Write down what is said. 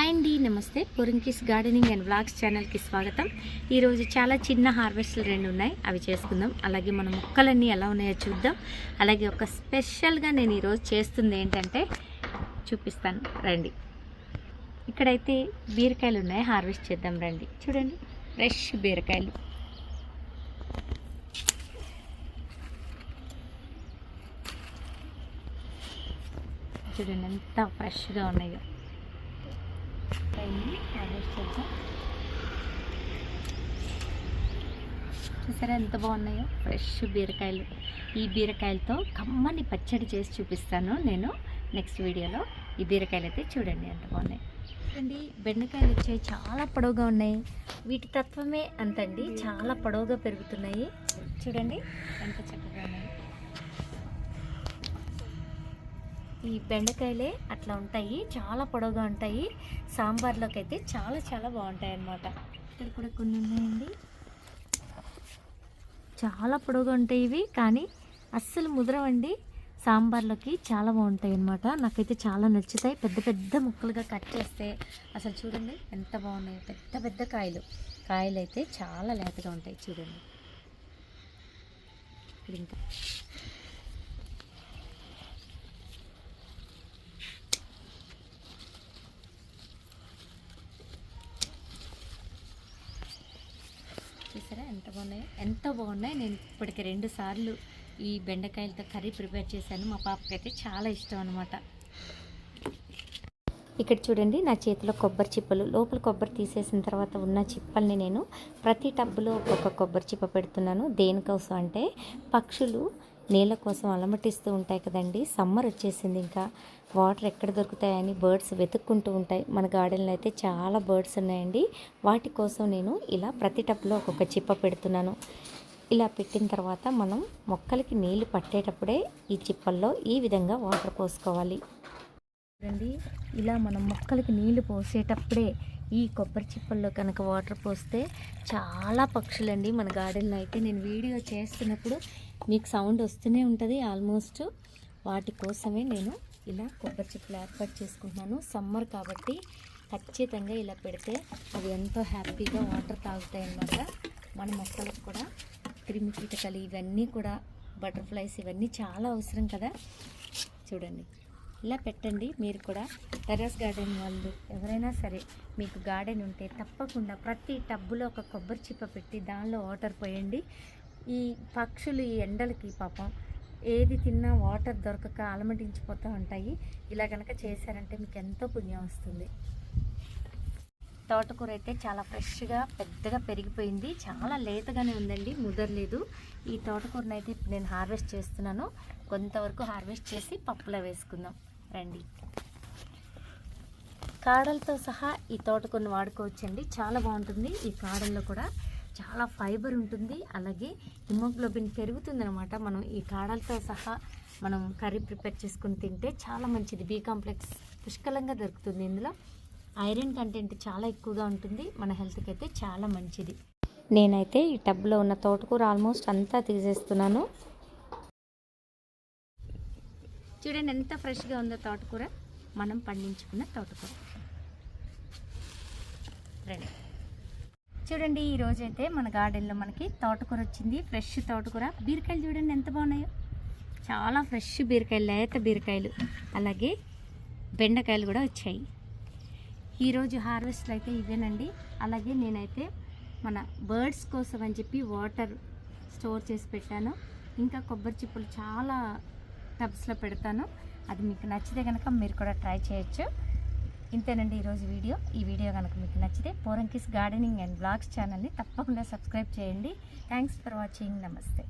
Hi అండి, నమస్తే. Poranki's gardening and vlogs ఛానల్కి స్వాగతం. ఈరోజు చాలా చిన్న హార్వెస్ట్లు 2 ఉన్నాయి, అవి చేసుకుందాం. అలాగే మన మొక్కలన్నీ ఎలా ఉన్నాయో చూద్దాం. అలాగే ఒక స్పెషల్గా నేను ఈరోజు చేస్తుంది ఏంటంటే చూపిస్తాను రండి. ఇక్కడైతే బీరకాయలు ఉన్నాయి, హార్వెస్ట్ చేద్దాం రండి. చూడండి, ఫ్రెష్ బీరకాయలు. చూడండి ఎంత ఫ్రెష్గా ఉన్నాయో. హార్వెస్ట్ చేద్దాం. చూసారా ఎంత బాగున్నాయో ఫ్రెష్ బీరకాయలు. ఈ బీరకాయలతో కమ్మని పచ్చడి చేసి చూపిస్తాను నేను నెక్స్ట్ వీడియోలో. ఈ బీరకాయలు అయితే చూడండి ఎంత బాగున్నాయి. చూడండి, బెండకాయలు వచ్చాయి, చాలా పొడవుగా ఉన్నాయి. వీటి తత్వమే అంతండి, చాలా పొడవుగా పెరుగుతున్నాయి. చూడండి ఎంత చక్కగా ఉన్నాయి. ఈ బెండకాయలే అట్లా ఉంటాయి, చాలా పొడవుగా ఉంటాయి. సాంబార్లోకి అయితే చాలా చాలా బాగుంటాయి అన్నమాట. ఇక్కడ కూడా కొన్ని ఉన్నాయండి, చాలా పొడవుగా ఉంటాయి ఇవి, కానీ అస్సలు ముదరవండి. సాంబార్లోకి చాలా బాగుంటాయి అన్నమాట. నాకైతే చాలా నచ్చుతాయి. పెద్ద పెద్ద ముక్కలుగా కట్ చేస్తే అసలు చూడండి ఎంత బాగున్నాయి. పెద్ద పెద్ద కాయలు అయితే చాలా లేతగా ఉంటాయి. చూడండి ఇంకా చూసారా ఎంత బాగున్నాయి. నేను ఇప్పటికి 2 సార్లు ఈ బెండకాయలతో కర్రీ ప్రిపేర్ చేశాను. మా పాపకైతే చాలా ఇష్టం అనమాట. ఇక్కడ చూడండి, నా చేతిలో కొబ్బరి చిప్పలు. లోపల కొబ్బరి తీసేసిన తర్వాత ఉన్న చిప్పల్ని నేను ప్రతి టబ్బులో ఒక్కొక్క కొబ్బరి చిప్ప పెడుతున్నాను. దేనికోసం అంటే పక్షులు నీళ్ళ కోసం అలమటిస్తూ ఉంటాయి కదండి. సమ్మర్ వచ్చేసింది, ఇంకా వాటర్ ఎక్కడ దొరుకుతాయని బర్డ్స్ వెతుక్కుంటూ ఉంటాయి. మన గార్డెన్లో అయితే చాలా బర్డ్స్ ఉన్నాయండి. వాటి కోసం నేను ఇలా ప్రతి టబ్లో ఒక్కొక్క చిప్ప పెడుతున్నాను. ఇలా పెట్టిన తర్వాత మనం మొక్కలకి నీళ్లు పట్టేటప్పుడే ఈ చిప్పల్లో ఈ విధంగా వాటర్ పోసుకోవాలి. చూడండి, ఇలా మనం మొక్కలకి నీళ్లు పోసేటప్పుడే ఈ కొబ్బరి చిప్పల్లో కనుక వాటర్ పోస్తే చాలా పక్షులండి మన గార్డెన్లో అయితే. నేను వీడియో చేస్తున్నప్పుడు మీకు సౌండ్ వస్తూనే ఉంటుంది ఆల్మోస్ట్. వాటి కోసమే నేను ఇలా కొబ్బరి చిప్పలు ఏర్పాటు చేసుకుంటున్నాను. సమ్మర్ కాబట్టి ఖచ్చితంగా ఇలా పెడితే అవి ఎంతో హ్యాపీగా వాటర్ తాగుతాయి అన్నమాట. మన మొక్కలకు కూడా క్రిమి కీటకాలు ఇవన్నీ కూడా, బటర్ఫ్లైస్ ఇవన్నీ చాలా అవసరం కదా. చూడండి, ఇలా పెట్టండి. మీరు కూడా టెర్రస్ గార్డెన్ వాళ్ళు ఎవరైనా సరే, మీకు గార్డెన్ ఉంటే తప్పకుండా ప్రతి టబ్బులో ఒక కొబ్బరి చిప్ప పెట్టి దానిలో వాటర్ పోయండి. ఈ పక్షులు ఈ ఎండలకి పాపం ఏది తిన్నా వాటర్ దొరకక అలమటించిపోతూ ఉంటాయి. ఇలా కనుక చేశారంటే మీకు ఎంతో పుణ్యం వస్తుంది. తోటకూర అయితే చాలా ఫ్రెష్గా పెద్దగా పెరిగిపోయింది, చాలా లేతగానే ఉందండి, ముదరలేదు. ఈ తోటకూరను అయితే ఇప్పుడు నేను హార్వెస్ట్ చేస్తున్నాను. కొంతవరకు హార్వెస్ట్ చేసి పప్పులో వేసుకుందాం రండి. కాడలతో సహా ఈ తోటకూరను వాడుకోవచ్చండి, చాలా బాగుంటుంది. ఈ కాడల్లో కూడా చాలా ఫైబర్ ఉంటుంది, అలాగే హిమోగ్లోబిన్ పెరుగుతుంది అనమాట. మనం ఈ కాడలతో సహా మనం కర్రీ ప్రిపేర్ చేసుకుని తింటే చాలా మంచిది. బి కాంప్లెక్స్ పుష్కలంగా దొరుకుతుంది. ఇందులో ఐరన్ కంటెంట్ చాలా ఎక్కువగా ఉంటుంది, మన హెల్త్కి అయితే చాలా మంచిది. నేనైతే ఈ టబ్లో ఉన్న తోటకూర ఆల్మోస్ట్ అంతా తీసేస్తున్నాను. చూడండి ఎంత ఫ్రెష్గా ఉందో తోటకూర, మనం పండించుకున్న తోటకూర. రండి చూడండి, ఈరోజైతే మన గార్డెన్లో మనకి తోటకూర వచ్చింది, ఫ్రెష్ తోటకూర. బీరకాయలు చూడండి ఎంత బాగున్నాయో, చాలా ఫ్రెష్ బీరకాయలు, లేత బీరకాయలు. అలాగే బెండకాయలు కూడా వచ్చాయి. ఈరోజు హార్వెస్ట్లు అయితే ఇవేనండి. అలాగే నేనైతే మన బర్డ్స్ కోసం అని చెప్పి వాటర్ స్టోర్ చేసి పెట్టాను. ఇంకా కొబ్బరి చిప్పలు చాలా టబ్స్లో పెడతాను. అది మీకు నచ్చితే కనుక మీరు కూడా ట్రై చేయొచ్చు. ఇంతేనండి ఈరోజు వీడియో. ఈ వీడియో కనుక మీకు నచ్చితే పోరంకిస్ గార్డెనింగ్ అండ్ వ్లాగ్స్ ఛానల్ని తప్పకుండా సబ్స్క్రైబ్ చేయండి. Thanks for watching. నమస్తే.